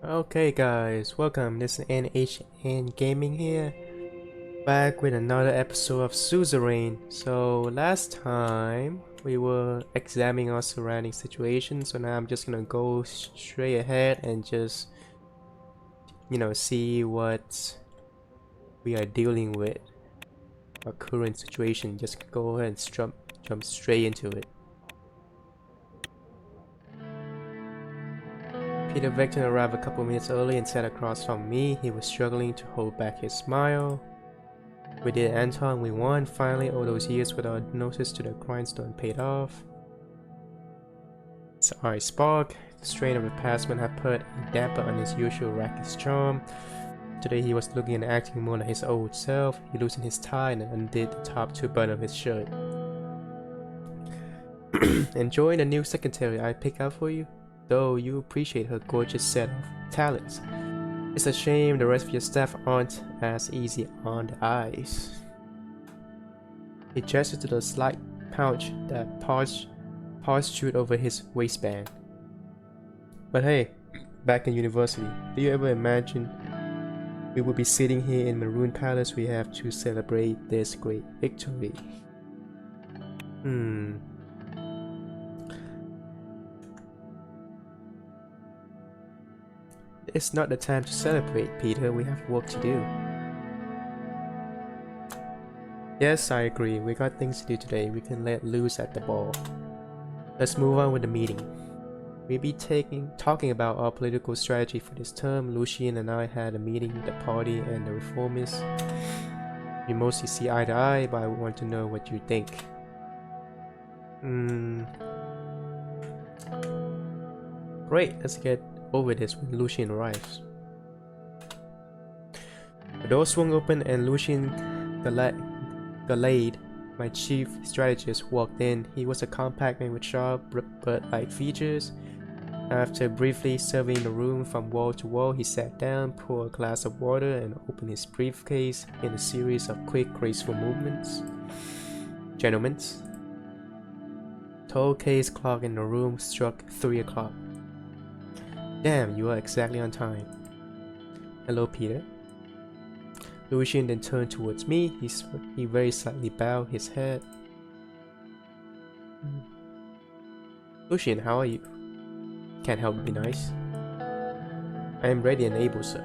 Okay guys, welcome. This is NHN Gaming here, back with another episode of Suzerain. So last time we were examining our surrounding situation, so now I'm just gonna go straight ahead and just see what we are dealing with, our current situation. Just go ahead and jump straight into it. Peter Vector arrived a couple minutes early and sat across from me. He was struggling to hold back his smile. We did, Anton. We won. Finally, all those years without notice to the grindstone paid off. Sorry, Spark. The strain of the past man had put a damper on his usual reckless charm. Today he was looking and acting more like his old self. He loosened his tie and undid the top two buttons of his shirt. Enjoying the new secretary I picked out for you? Though you appreciate her gorgeous set of talents. It's a shame the rest of your staff aren't as easy on the eyes. He gestured to the slight pouch that paused over his waistband. But hey, back in university, do you ever imagine we would be sitting here in Maroon Palace? We have to celebrate this great victory. It's not the time to celebrate, Peter. We have work to do. Yes, I agree. We got things to do today. We can let loose at the ball. Let's move on with the meeting. We'll be talking about our political strategy for this term. Lucian and I had a meeting with the party and the reformists. We mostly see eye to eye, but I want to know what you think. Great, let's get over this when Lucian arrives. The door swung open and Lucian Galade, my chief strategist, walked in. He was a compact man with sharp but light features. After briefly surveying the room from wall to wall, he sat down, poured a glass of water, and opened his briefcase in a series of quick, graceful movements. Gentlemen, tall case clock in the room struck 3 o'clock. Damn, you are exactly on time. Hello, Peter. Lucian then turned towards me. He very slightly bowed his head. Lucian, how are you? Can't help but be nice. I am ready and able, sir.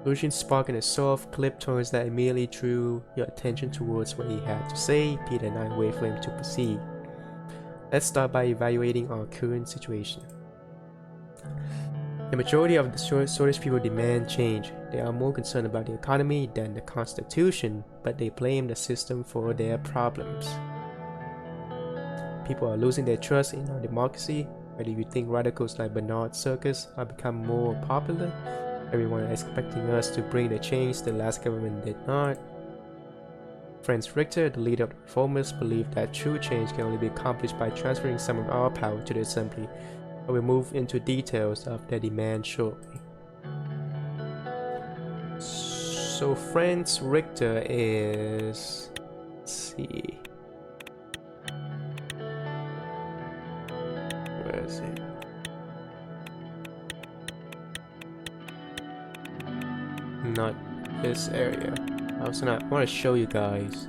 Lucian spoke in a soft, clipped tones that immediately drew your attention towards what he had to say. Peter and I waited for him to proceed. Let's start by evaluating our current situation. The majority of the Swedish people demand change. They are more concerned about the economy than the constitution, but they blame the system for their problems. People are losing their trust in our democracy. Whether you think radicals like Bernard Circus are becoming more popular, everyone is expecting us to bring the change the last government did not. Franz Richter, the leader of the reformers, believed that true change can only be accomplished by transferring some of our power to the assembly. I will move into details of their demand shortly. So Franz Richter is... let's see... where is he? Not this area. I want to show you guys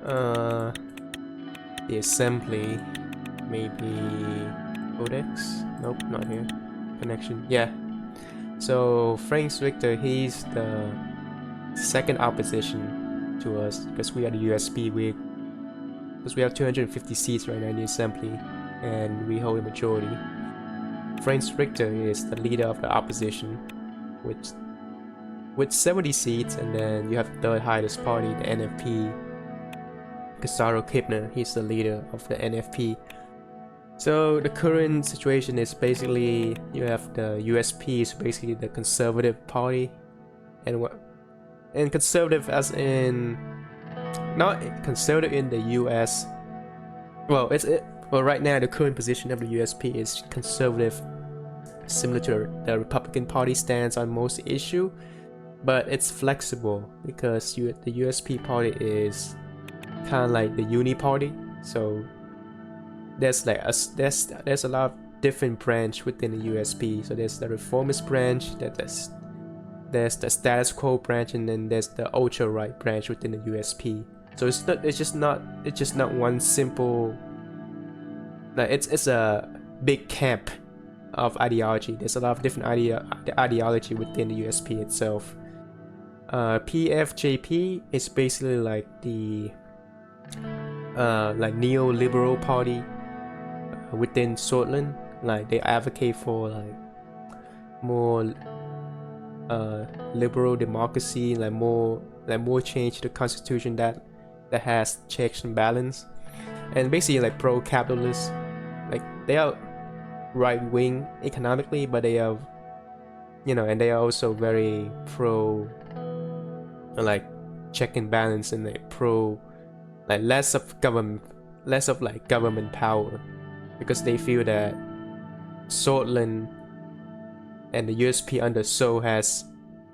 the assembly, maybe Codex? Nope, not here. Connection, yeah. So Frank Richter, he's the second opposition to us because we are the USP. Because we have 250 seats right now in the assembly, and we hold a majority. Frank Richter is the leader of the opposition, with 70 seats, and then you have the third highest party, the NFP. Casaro Kipner, he's the leader of the NFP. So the current situation is basically you have the USP is basically the conservative party, and conservative as in not conservative in the US. Well, right now the current position of the USP is conservative, similar to the Republican Party stance on most issue, but it's flexible because the USP party is kind of like the uni party, so there's like there's a lot of different branch within the USP. So there's the reformist branch, there's the status quo branch, and then there's the ultra right branch within the USP. So it's just not one simple, like it's a big camp of ideology. There's a lot of different ideology within the USP itself. PFJP is basically like the like neoliberal party within Scotland. Like they advocate for like more liberal democracy, like more change to the constitution that has checks and balance, and basically like pro-capitalist. Like they are right-wing economically, but they are, you know, and they are also very pro like check and balance, and like pro like less of like government power, because they feel that Scotland and the USP under Seoul has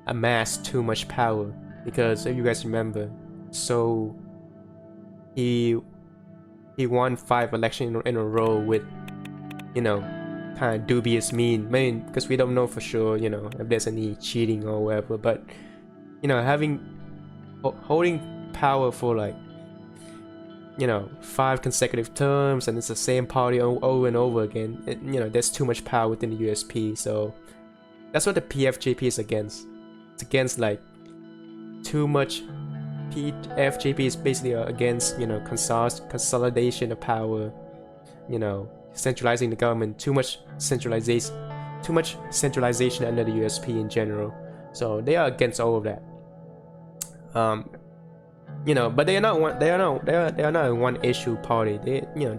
amassed too much power. Because if you guys remember, Seoul, he won 5 elections in a row with, you know, kind of dubious mean. I mean, because we don't know for sure, you know, if there's any cheating or whatever, but you know, holding power for like, you know, 5 consecutive terms, and it's the same party over and over again. You know, there's too much power within the USP. So that's what the PFJP is against. It's against like too much. PFJP is basically against, you know, consolidation of power, you know, centralizing the government, too much centralization under the USP in general. So they are against all of that. You know, but they are not a one issue party. They, you know,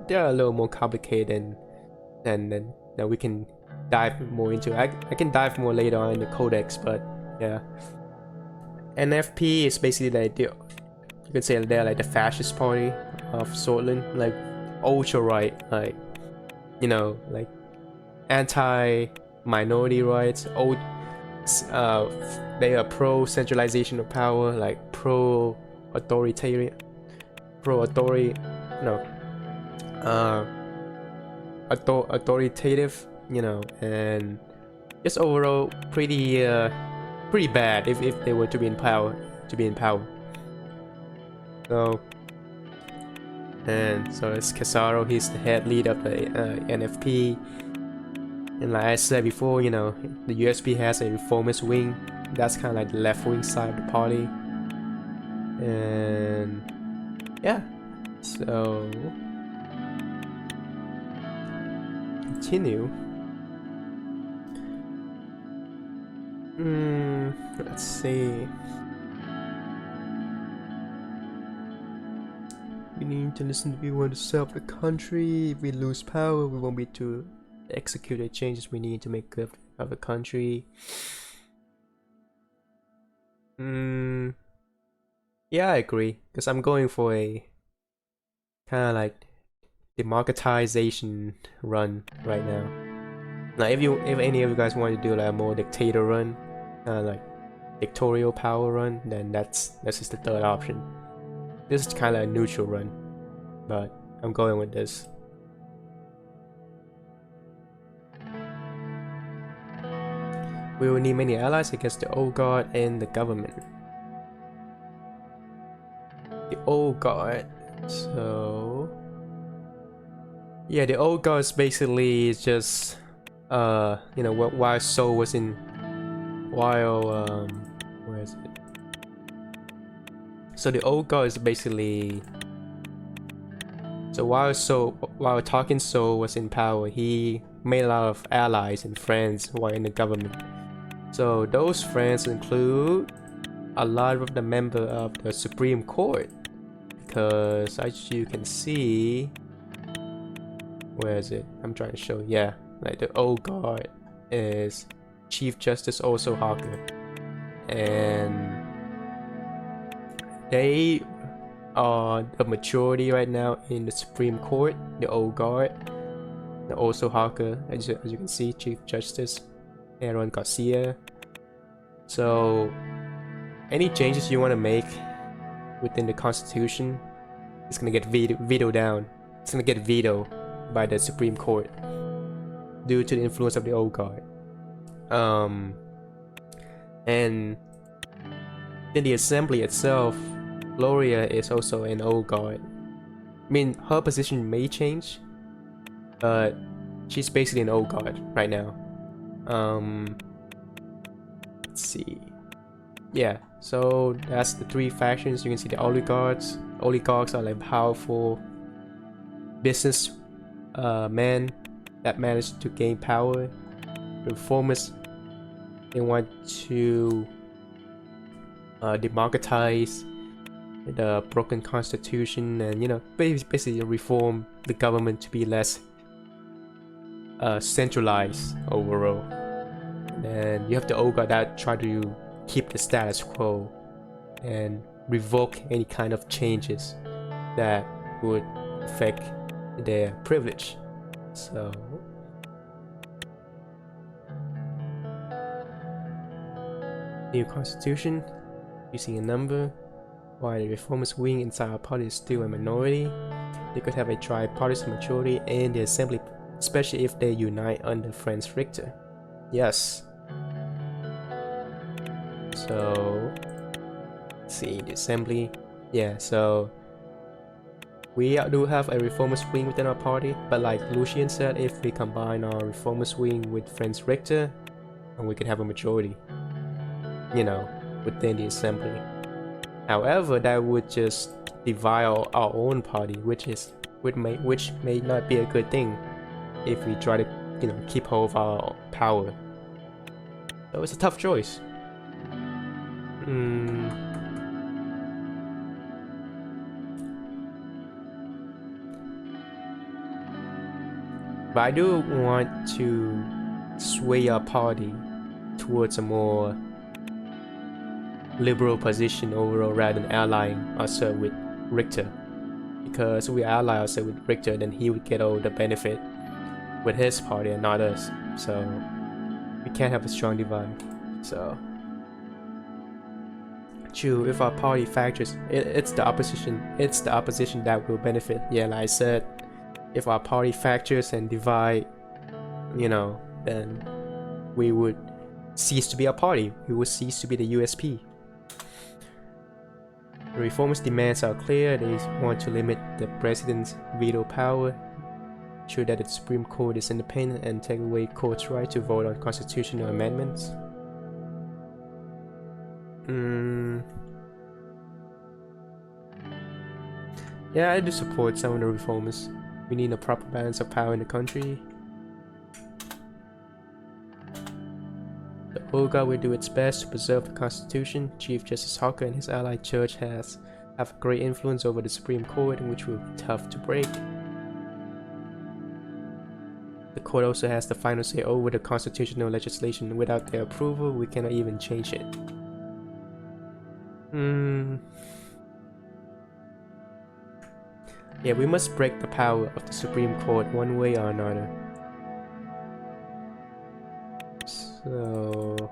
they're a little more complicated than we can dive more into. I can dive more later on in the codex, but yeah. NFP is basically like you could say they're like the fascist party of Scotland, like ultra right, like, you know, like anti-minority rights. They are pro centralization of power, like authoritative, you know, and just overall pretty bad if they were to be in power. So it's Casaro. He's the head lead of the NFP, and like I said before, you know, the USP has a reformist wing. That's kind of like the left wing side of the party, and yeah. So continue. Let's see. We need to listen to people to serve the country. If we lose power, we won't be to execute the changes we need to make good of the country. Yeah, I agree. Because I'm going for a kind of like democratization run right now. Now, if any of you guys want to do like a more dictator run, like dictatorial power run, then that's just the third option. This is kind of a neutral run, but I'm going with this. We will need many allies against the Old Guard and the government. The Old Guard, so yeah, the Old Guard is basically just you know, while Seoul was in, where is it? So the Old Guard is basically, so while Talking Seoul was in power, he made a lot of allies and friends while in the government. So those friends include a lot of the members of the Supreme Court, because as you can see, where is it? I'm trying to show. Yeah, like the Old Guard is Chief Justice Oso Hawker, and they are the majority right now in the Supreme Court. The Old Guard, the Oso Hawker, as you can see, Chief Justice Aaron Garcia. So any changes you want to make within the Constitution, it's gonna get vetoed down. It's gonna get vetoed by the Supreme Court due to the influence of the old guard. And in the assembly itself, Gloria is also an old guard. I mean, her position may change, but she's basically an old guard right now. Let's see. Yeah, so that's the three factions. You can see the oligarchs. Oligarchs are like powerful business men that managed to gain power. The reformers, they want to democratize the broken constitution and, you know, basically reform the government to be less centralized overall. And you have the old guard that try to keep the status quo and revoke any kind of changes that would affect their privilege. So new constitution using a number. While the reformist wing inside our party is still a minority, they could have a tripartisan majority in the assembly, especially if they unite under Franz Richter. Yes. So let's see, the assembly. Yeah, so we do have a reformist wing within our party, but like Lucian said, if we combine our reformist wing with Franz Richter, and we could have a majority, you know, within the assembly. However, that would just divide our own party, which may not be a good thing if we try to, you know, keep hold of our power. So it's a tough choice. But I do want to sway our party towards a more liberal position overall rather than allying ourselves with Richter, because if we ally ourselves with Richter, then he would get all the benefit with his party and not us. So we can't have a strong divide. So true, if our party fractures, it's the opposition that will benefit. Yeah, like I said, if our party fractures and divide, you know, then we would cease to be a party. We would cease to be the USP. The reformers' demands are clear. They want to limit the president's veto power, ensure that the Supreme Court is independent, and take away courts' right to vote on constitutional amendments. Yeah, I do support some of the reformers. We need a proper balance of power in the country. The old guard will do its best to preserve the Constitution. Chief Justice Hawker and his allied church have great influence over the Supreme Court, which will be tough to break. The court also has the final say over the constitutional legislation. Without their approval, we cannot even change it. Yeah, we must break the power of the Supreme Court one way or another. So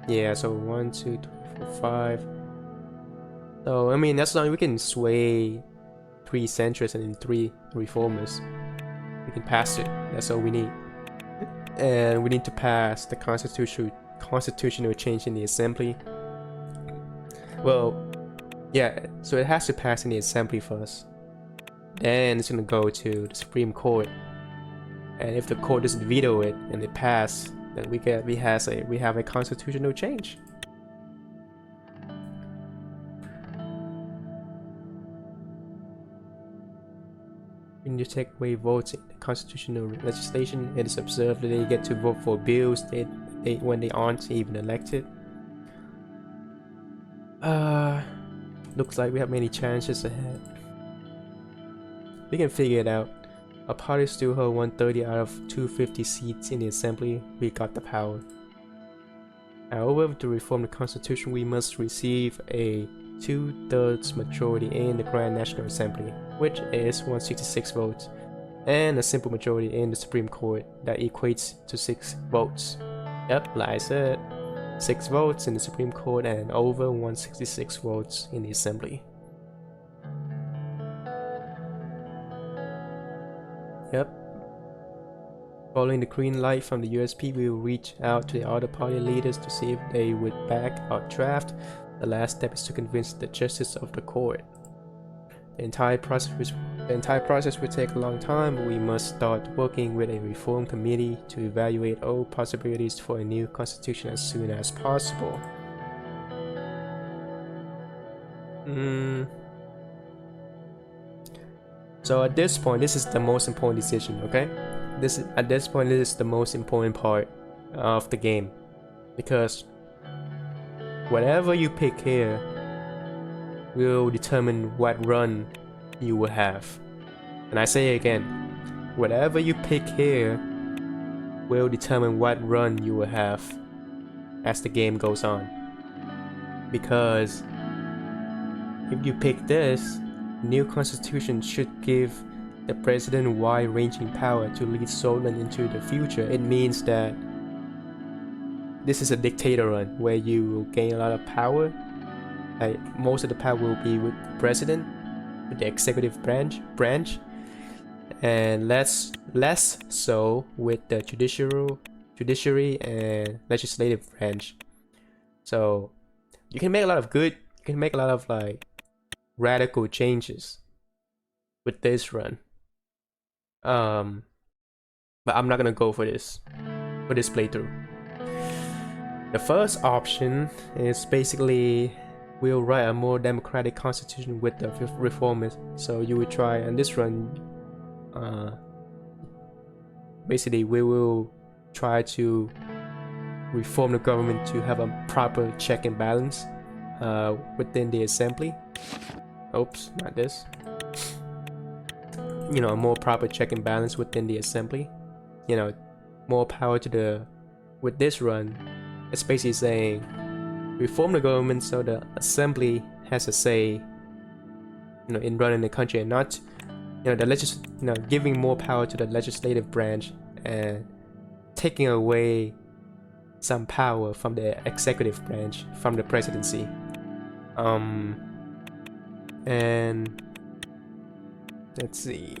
yeah, so 1, 2, 3, 4, 5. So I mean, that's long we can sway 3 centrists and 3 reformers. We can pass it. That's all we need. And we need to pass the constitutional change in the assembly. Well, yeah, so it has to pass in the assembly first. Then it's gonna go to the Supreme Court. And if the court doesn't veto it and it passes, then we have a constitutional change. We need to take away votes in the constitutional legislation. It is observed that they get to vote for bills when they aren't even elected. Looks like we have many challenges ahead. We can figure it out. Our party still hold 130 out of 250 seats in the assembly. We got the power. However, to reform the constitution, we must receive a 2/3 majority in the Grand National Assembly, which is 166 votes, and a simple majority in the Supreme Court that equates to 6 votes. Yep, like I said, 6 votes in the Supreme Court and over 166 votes in the Assembly. Yep, Following the green light from the USP, we will reach out to the other party leaders to see if they would back our draft. The last step is to convince the justice of the court. The entire process will take a long time, but we must start working with a reform committee to evaluate all possibilities for a new constitution as soon as possible. So at this point, this is the most important decision, okay? At this point, this is the most important part of the game, because whatever you pick here will determine what run you will have. And I say again, whatever you pick here will determine what run you will have as the game goes on. Because if you pick this, new constitution should give the president wide-ranging power to lead Solon into the future. It means that this is a dictator run where you will gain a lot of power. Like, most of the power will be with the president, with the executive branch, and less so with the judiciary and legislative branch. So you can make a lot of like radical changes with this run. But I'm not gonna go for this playthrough. The first option is basically we'll write a more democratic constitution with the reformers. So you will try, and this run, basically we will try to reform the government to have a proper check and balance within the assembly. Oops, not this. You know, a more proper check and balance within the assembly. You know, more power to the. With this run, it's basically saying reform the government so the assembly has a say, you know, in running the country, and not, you know, giving more power to the legislative branch and taking away some power from the executive branch, from the presidency. And let's see.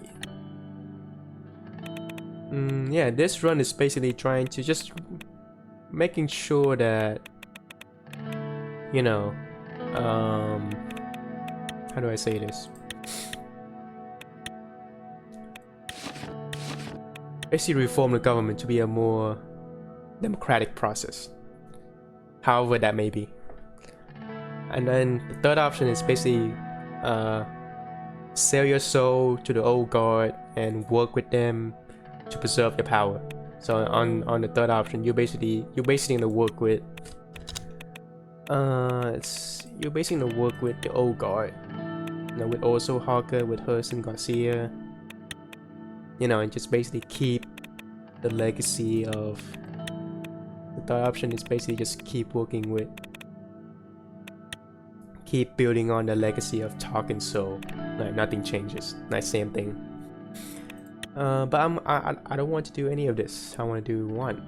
Yeah, this run is basically trying to just making sure that, you know, how do I say this? Basically reform the government to be a more democratic process, however that may be. And then the third option is basically sell your soul to the old guard and work with them to preserve your power. So on the third option, you're basically gonna work with you're basically gonna work with the old guard, you know, with also Harker, with Herson Garcia, you know, and just basically keep the legacy of the third option is basically just keep building on the legacy of Talking Soul. Like, nothing changes, like same thing. But I don't want to do any of this. I want to do one.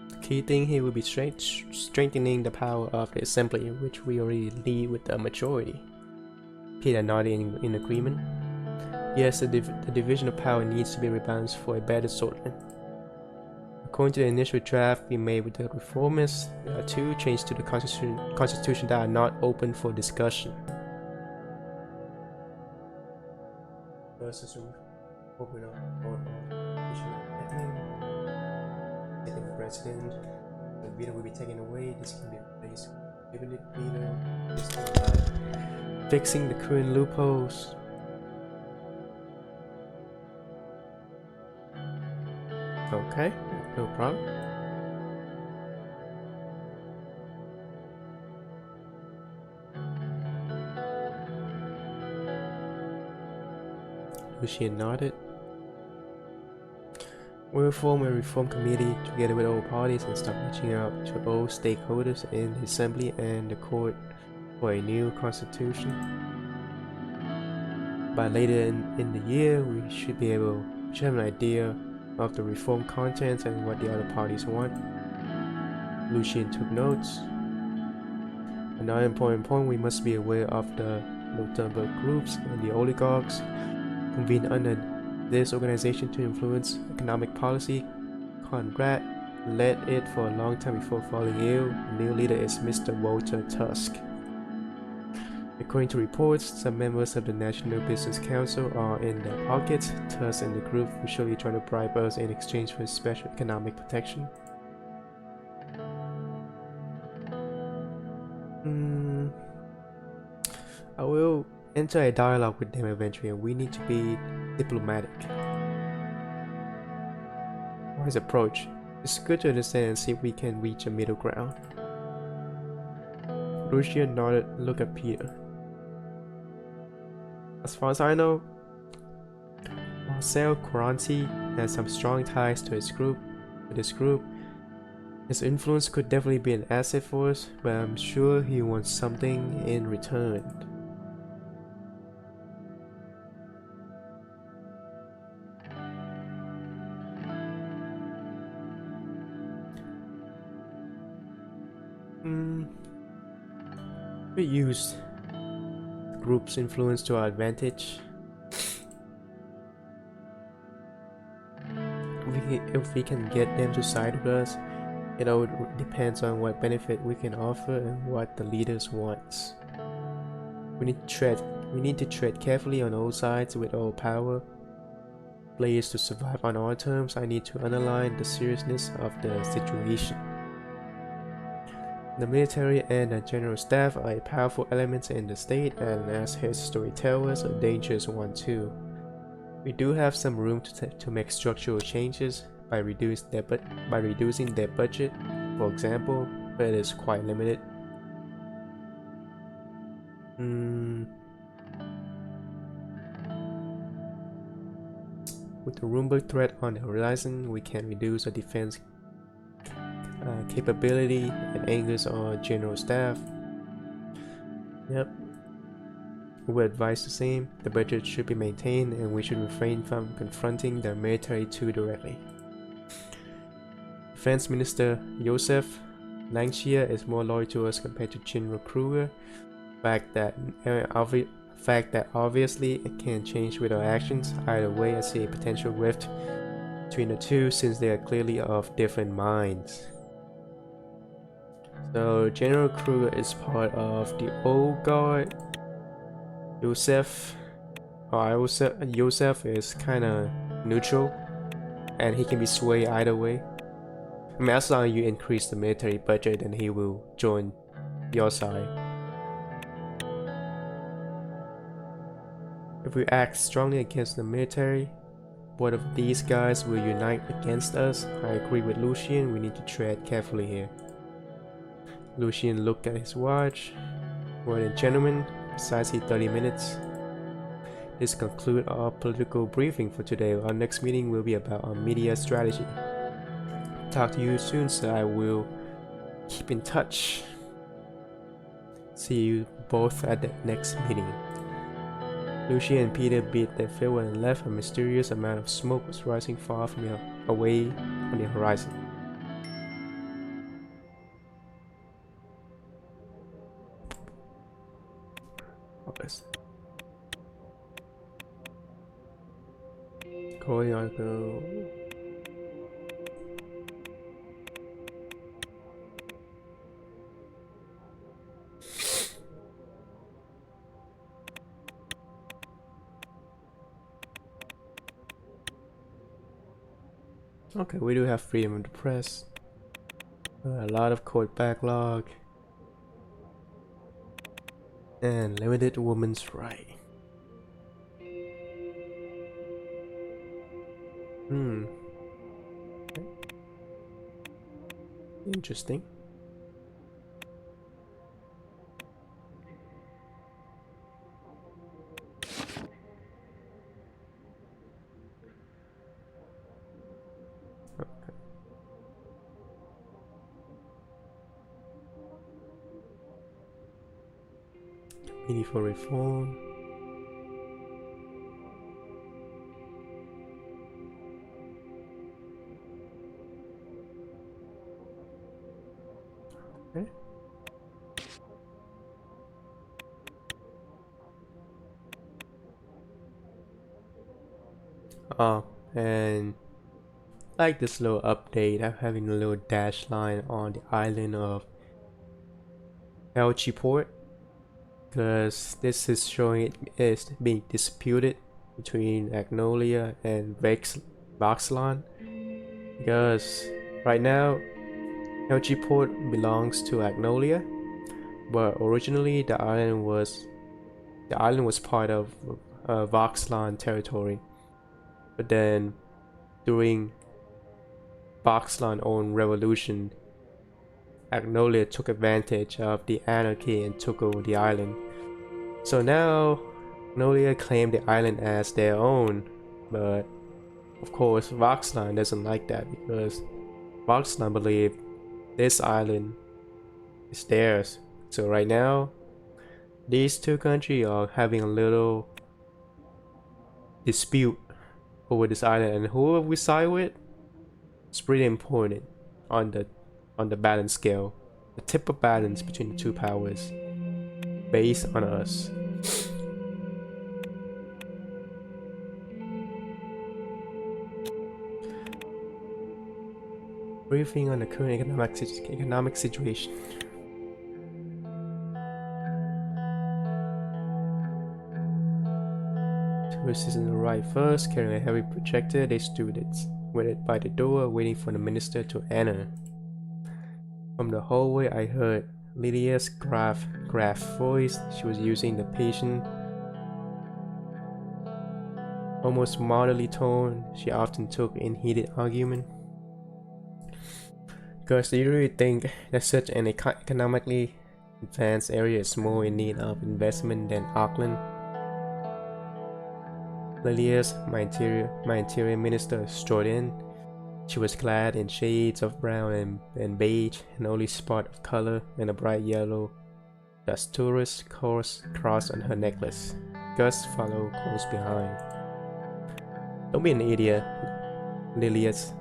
The key thing here will be strengthening the power of the assembly, which we already lead with the majority. Peter nodded in agreement. Yes, the division of power needs to be rebalanced for a better Solon. According to the initial draft we made with the reformers, there are two changes to the constitution that are not open for discussion. First is open up second, the president. The veto will be taken away. This can be replaced with veto. Fixing the current loopholes. Okay, no problem. Lucian nodded. We'll form a reform committee together with all parties and start reaching out to all stakeholders in the assembly and the court for a new constitution. By later in the year, we should have an idea of the reform contents and what the other parties want. Lucian took notes. Another important point, we must be aware of the Notable groups and the oligarchs convened under this organization to influence economic policy. Conrad led it for a long time before falling ill. The new leader is Mr. Walter Tusk. According to reports, some members of the National Business Council are in their pockets. Tusk and the group usually try to bribe us in exchange for special economic protection. I will enter a dialogue with them eventually, and we need to be diplomatic. Wise approach. It's good to understand and see if we can reach a middle ground. Lucian nodded, look at Peter. As far as I know, Marcel Quaranti has some strong ties to this group. His influence could definitely be an asset for us, but I'm sure he wants something in return. We use the group's influence to our advantage. If we can get them to side with us, it all depends on what benefit we can offer and what the leaders want. We need to tread carefully on all sides with all power. Players to survive on our terms. I need to underline the seriousness of the situation. The military and the general staff are powerful elements in the state, and as his storytellers, a dangerous one too. We do have some room to make structural changes by reducing their budget, for example, but it is quite limited. With the Roomba threat on the horizon, we can reduce our defense capability and angers our general staff. Yep. We would advise the same. The budget should be maintained and we should refrain from confronting the military too directly. Defense Minister Joseph Langshire is more loyal to us compared to General Kruger. Fact that obviously it can change with our actions. Either way, I see a potential rift between the two since they are clearly of different minds. So General Kruger is part of the old guard. Joseph is kinda neutral and he can be swayed either way. I mean, as long as you increase the military budget, then he will join your side. If we act strongly against the military, what if these guys will unite against us? I agree with Lucian, we need to tread carefully here. Lucian looked at his watch. More than gentlemen, precisely 30 minutes. This concludes our political briefing for today. Our next meeting will be about our media strategy. Talk to you soon, so I will keep in touch. See you both at the next meeting. Lucian and Peter bid their farewell and left. A mysterious amount of smoke was rising far from away on the horizon. Calling article. Okay, we do have freedom of the press. A lot of court backlog. And limited women's right. Interesting. Okay. Committee for Reform. Okay. Oh, and like this little update, I'm having a little dash line on the island of Elchi Port, because this is showing it is being disputed between Agnolia and Vaxlan, because right now Elchi Port belongs to Agnolia, but originally the island was part of Vaxlan territory, but then during Vaxlan own revolution, Agnolia took advantage of the anarchy and took over the island. So now Agnolia claimed the island as their own, but of course Vaxlan doesn't like that, because Vaxlan believe this island is theirs. So right now these two countries are having a little dispute over this island, and whoever we side with, it's pretty important on the balance scale, the tip of balance between the two powers, based on us. Briefing on the current economic situation. Tourists in the right first, carrying a heavy projector. They stood waited by the door, waiting for the minister to enter. From the hallway, I heard Lydia's gruff voice. She was using the patient, almost motherly tone she often took in heated argument. Because do you really think that such an economically advanced area is more in need of investment than Auckland? Lilias, my interior minister, strode in. She was clad in shades of brown and beige, an only spot of color and a bright yellow Dasturus cross on her necklace. Gus followed close behind. Don't be an idiot, Lilias.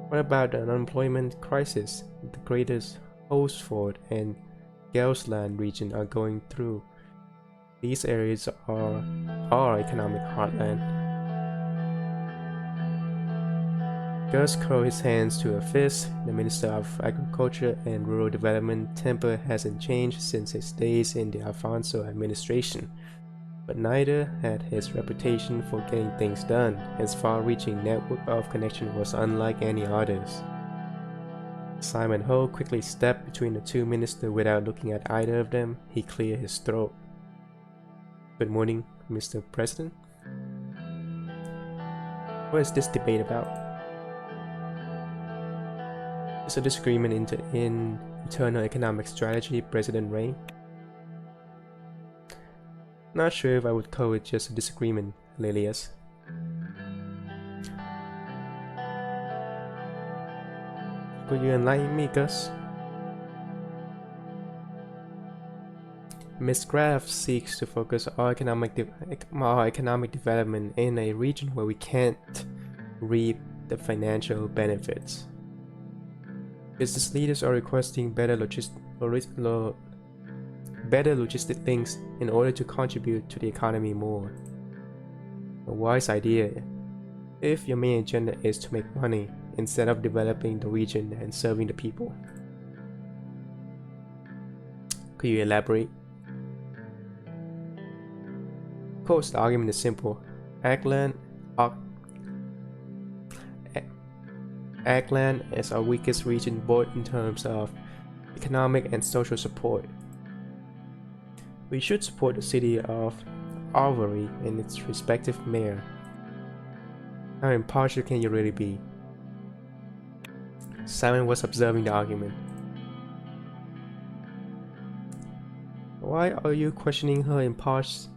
What about the unemployment crisis the greatest Hosford and Gelsland region are going through? These areas are our economic heartland. Gus curled his hands to a fist. The Minister of Agriculture and Rural Development temper hasn't changed since his days in the Alfonso administration, but neither had his reputation for getting things done. His far-reaching network of connection was unlike any others. Simon Ho quickly stepped between the two ministers without looking at either of them. He cleared his throat. Good morning, Mr. President. What is this debate about? It's a disagreement in internal economic strategy, President Ray. Not sure if I would call it just a disagreement, Lilias. Could you enlighten me, Gus? Ms. Graff seeks to focus our economic development in a region where we can't reap the financial benefits. Business leaders are requesting better logistic links in order to contribute to the economy more. A wise idea if your main agenda is to make money instead of developing the region and serving the people. Could you elaborate? Of course, the argument is simple. Agland is our weakest region both in terms of economic and social support. We should support the city of Albury and its respective mayor. How impartial can you really be? Simon was observing the argument. Why are you questioning her impartiality?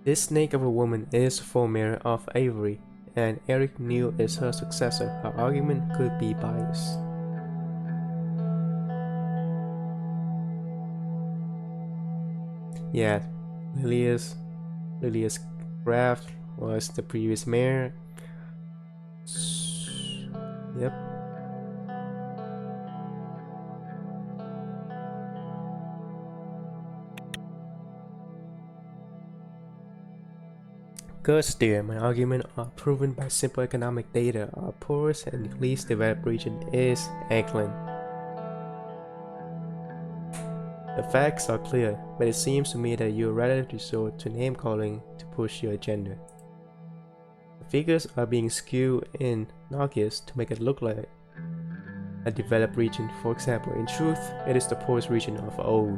This snake of a woman is full mayor of Avery, and Eric New is her successor. Her argument could be biased. Yeah, Lilias Graff was the previous mayor. Yep. Gus there, my argument are proven by simple economic data. Our poorest and least developed region is England. The facts are clear, but it seems to me that you rather resort to name-calling to push your agenda. The figures are being skewed in Nokia's to make it look like a developed region. For example, in truth, it is the poorest region of old.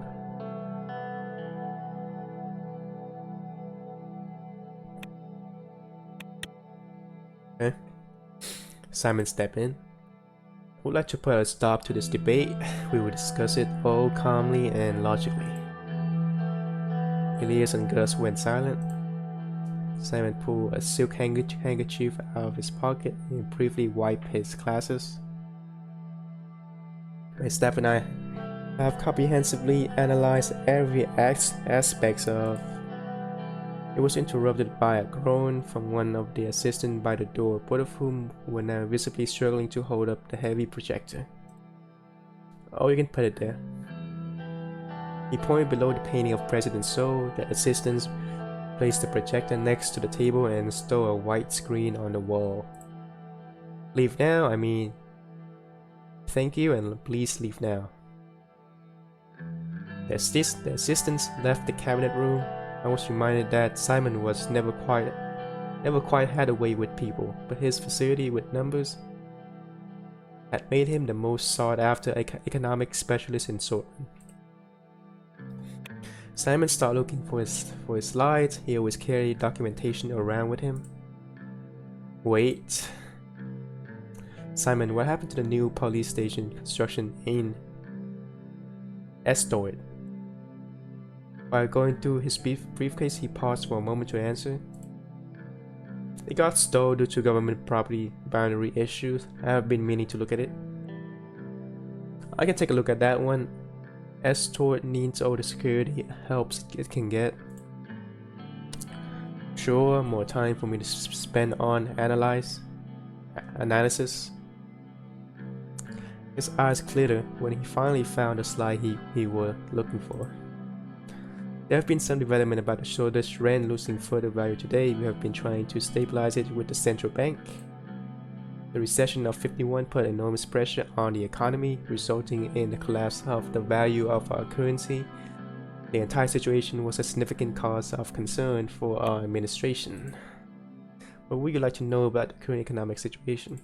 Okay. Simon stepped in. I would like to put a stop to this debate. We will discuss it all calmly and logically. Elias and Gus went silent. Simon pulled a silk handkerchief out of his pocket and briefly wiped his glasses. My staff and I have comprehensively analyzed every aspect of. It was interrupted by a groan from one of the assistants by the door, both of whom were now visibly struggling to hold up the heavy projector. Oh, you can put it there. He pointed below the painting of President So. The assistants placed the projector next to the table and installed a white screen on the wall. Leave now, I mean... Thank you, and please leave now. The assistants left the cabinet room. I was reminded that Simon was never quite had a way with people, but his facility with numbers had made him the most sought-after economic specialist in Suzerain. Simon started looking for his slides. He always carried documentation around with him. Wait. Simon, what happened to the new police station construction in Estoid? While going through his briefcase, he paused for a moment to answer. It got stalled due to government property boundary issues. I have been meaning to look at it. I can take a look at that one. Estoid needs all the security help it can get. Sure, more time for me to spend on analysis. His eyes glittered when he finally found the slide he was looking for. There have been some development about the Suzerain losing further value today. We have been trying to stabilize it with the central bank. The recession of '51 put enormous pressure on the economy, resulting in the collapse of the value of our currency. The entire situation was a significant cause of concern for our administration. What would you like to know about the current economic situation?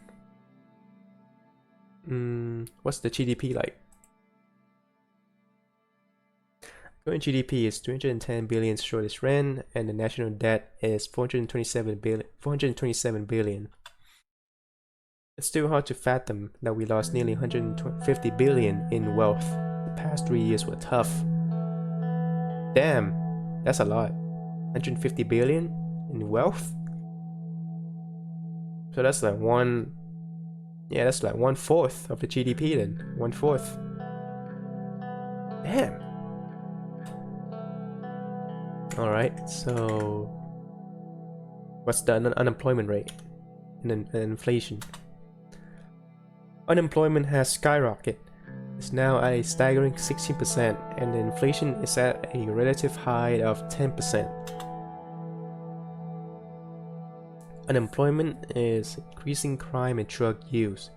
What's the GDP like? Current GDP is 310 billion Swedish rand, and the national debt is 427 billion. It's still hard to fathom that we lost nearly 150 billion in wealth. The past 3 years were tough. Damn, that's a lot. 150 billion in wealth? So that's like that's like 1/4 of the GDP then. 1/4. Damn. Alright, so what's the unemployment rate and inflation? Unemployment has skyrocketed. It's now at a staggering 16%, and the inflation is at a relative high of 10%. Unemployment is increasing crime and drug use.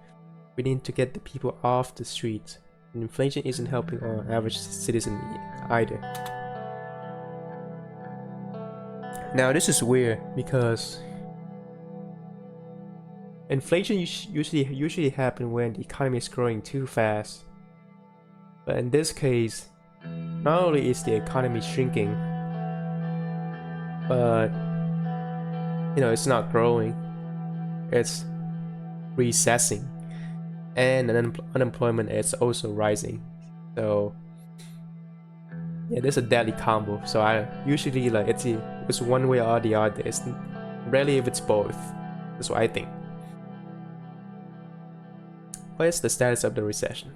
We need to get the people off the streets, and inflation isn't helping our average citizen either. Now this is weird because inflation usually happens when the economy is growing too fast. But in this case, not only is the economy shrinking, but it's not growing, it's recessing, and unemployment is also rising. So yeah, there's a deadly combo. So I usually it's one way or the other. It's rarely if it's both. That's what I think. What is the status of the recession?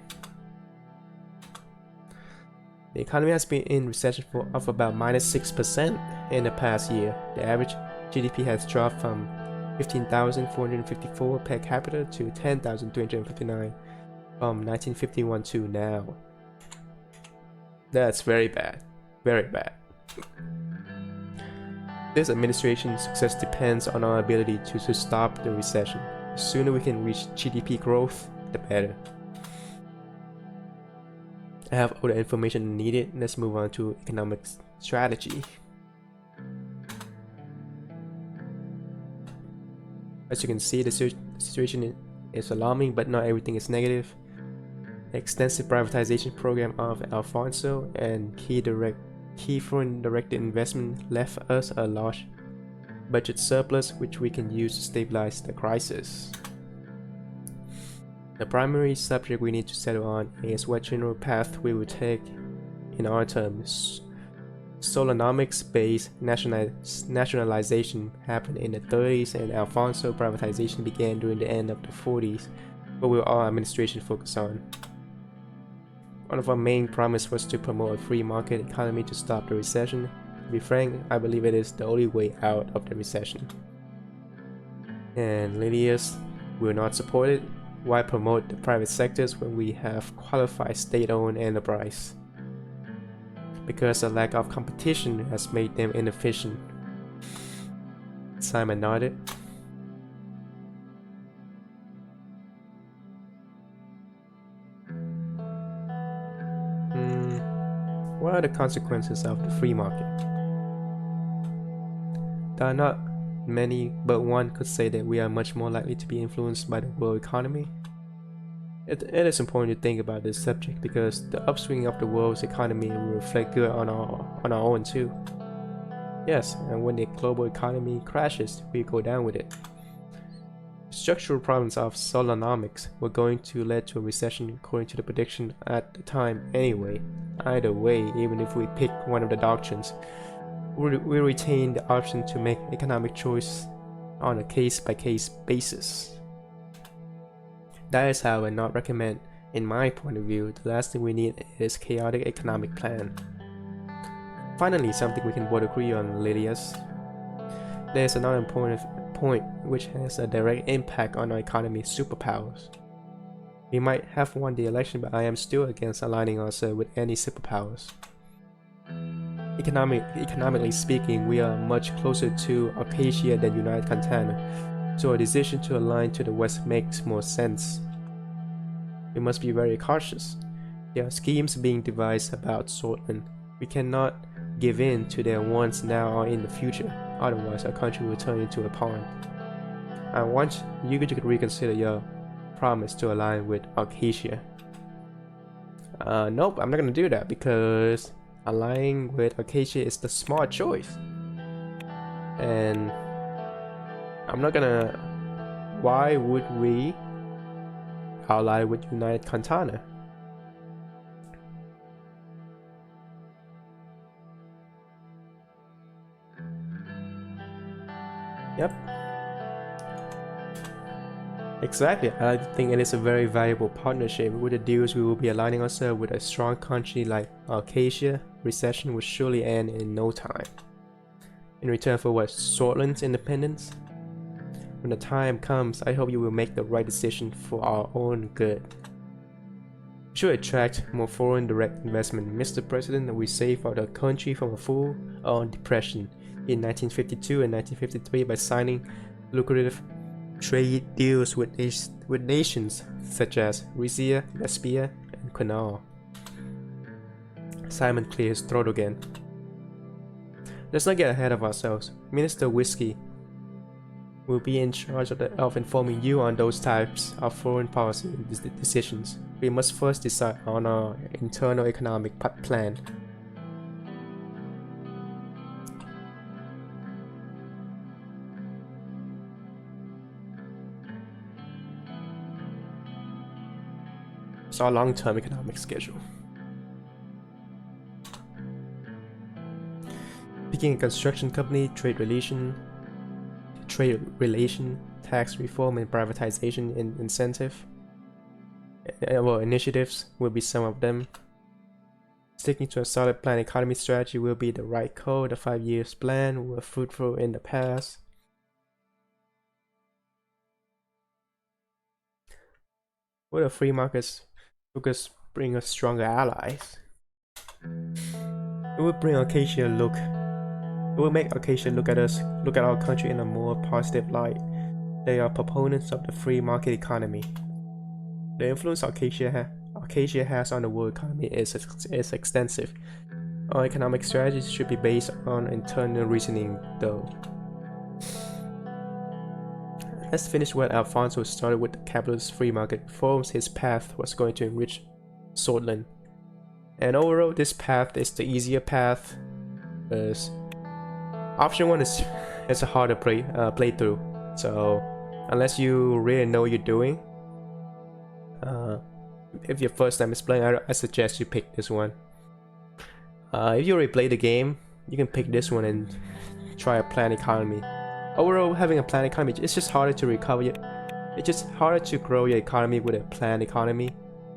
The economy has been in recession of about -6% in the past year. The average GDP has dropped from 15,454 per capita to 10,359 from 1951 to now. That's very bad. Very bad. This administration's success depends on our ability to stop the recession. The sooner we can reach GDP growth, the better. I have all the information needed. Let's move on to economic strategy. As you can see, the situation is alarming, but not everything is negative. The extensive privatization program of Alfonso and key foreign direct investment left us a large budget surplus which we can use to stabilize the crisis. The primary subject we need to settle on is what general path we will take in our terms. Solonomics-based nationalization happened in the 30s and Alfonso privatization began during the end of the 40s, what will our administration focus on? One of our main promises was to promote a free market economy to stop the recession. To be frank, I believe it is the only way out of the recession. And Lydia's will not support it. Why promote the private sectors when we have qualified state-owned enterprise? Because a lack of competition has made them inefficient. Simon nodded. What are the consequences of the free market? There are not many, but one could say that we are much more likely to be influenced by the world economy. It is important to think about this subject because the upswing of the world's economy will reflect good on our own too. Yes, and when the global economy crashes, we go down with it. Structural problems of Solonomics were going to lead to a recession according to the prediction at the time anyway. Either way, even if we pick one of the doctrines, we retain the option to make economic choice on a case-by-case basis. That is how I not recommend, in my point of view, the last thing we need is chaotic economic plan. Finally, something we can both agree on, Lydia's. There is another important point which has a direct impact on our economy: superpowers. We might have won the election, but I am still against aligning ourselves with any superpowers. Economically speaking, we are much closer to Acacia than United Cantana, so a decision to align to the West makes more sense. We must be very cautious. There are schemes being devised about Swortland. We cannot give in to their wants now or in the future, otherwise our country will turn into a pawn. I want you to reconsider your promise to align with Acacia. Nope, I'm not gonna do that because aligning with Acacia is the smart choice. And I'm not gonna... Why would we ally with United Cantana? Yep. Exactly, I think it is a very valuable partnership. With the deals, we will be aligning ourselves with a strong country like Acacia. Recession will surely end in no time. In return for what? Swortland's independence? When the time comes, I hope you will make the right decision for our own good. We should attract more foreign direct investment. Mr. President, we saved our country from a full-on depression in 1952 and 1953 by signing lucrative trade deals with nations such as Risia, Lesbia, and Canal. Simon cleared his throat again. Let's not get ahead of ourselves. Minister Whiskey will be in charge of informing you on those types of foreign policy decisions. We must first decide on our internal economic plan. It's our long-term economic schedule. Picking a construction company, trade relation, tax reform, and privatization incentive initiatives will be some of them. Sticking to a solid planned economy strategy will be the right call. The 5 years plan were fruitful in the past. Will the free markets focus bring us stronger allies? It will bring Acacia will make Acacia look at our country in a more positive light. They are proponents of the free market economy. The influence Acacia has on the world economy is extensive. Our economic strategies should be based on internal reasoning, though. Let's finish what Alfonso started with the capitalist free market reforms. His path was going to enrich Swordland. And overall, this path is the easier path, because option 1 is a harder playthrough. So unless you really know what you're doing, if your first time is playing, I suggest you pick this one. If you already played the game, you can pick this one and try a planned economy. Overall, having a planned economy, it's just harder to recover it's just harder to grow your economy with a planned economy,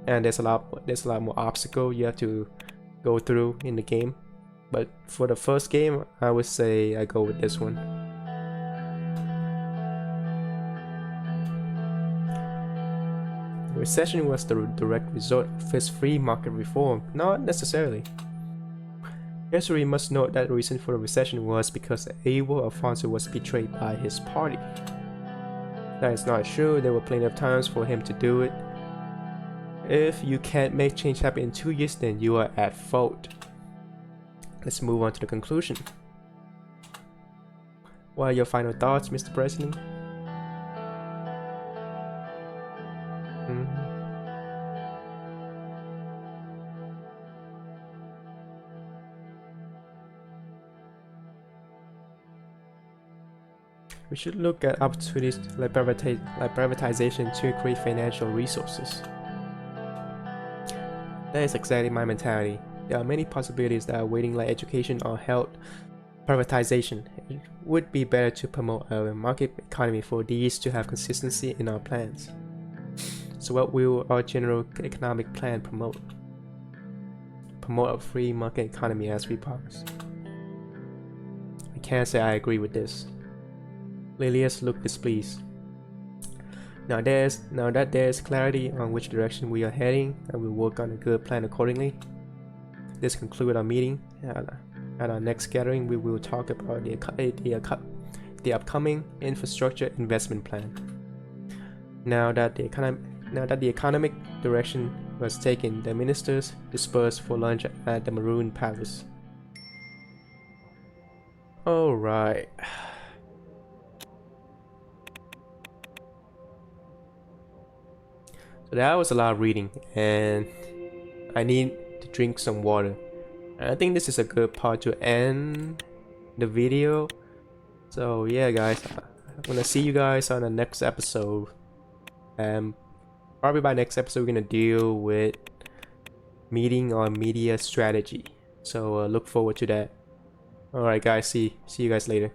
and there's a lot more obstacles you have to go through in the game. But for the first game, I would say I go with this one. The recession was the direct result of his free market reform. Not necessarily. History must note that the reason for the recession was because able Alfonso was betrayed by his party. That is not true. There were plenty of times for him to do it. If you can't make change happen in 2 years, then you are at fault. Let's move on to the conclusion. What are your final thoughts, Mr. President? We should look at opportunities like privatization to create financial resources. That is exactly my mentality. There are many possibilities that are waiting, like education or health. Privatization. It would be better to promote a market economy for these to have consistency in our plans. So what will our general economic plan promote? Promote a free market economy as we promised. I can't say I agree with this. Lilius looked displeased. Now that there's clarity on which direction we are heading, and we'll work on a good plan accordingly. This concludes our meeting. At our next gathering, we will talk about the upcoming infrastructure investment plan. Now that the economic direction was taken, the ministers dispersed for lunch at the Maroon Palace. All right. So that was a lot of reading, and I need to drink some water. And I think this is a good part to end the video. So yeah, guys, I'm gonna see you guys on the next episode. Probably by next episode, we're gonna deal with meeting on media strategy. So look forward to that. All right, guys. See you guys later.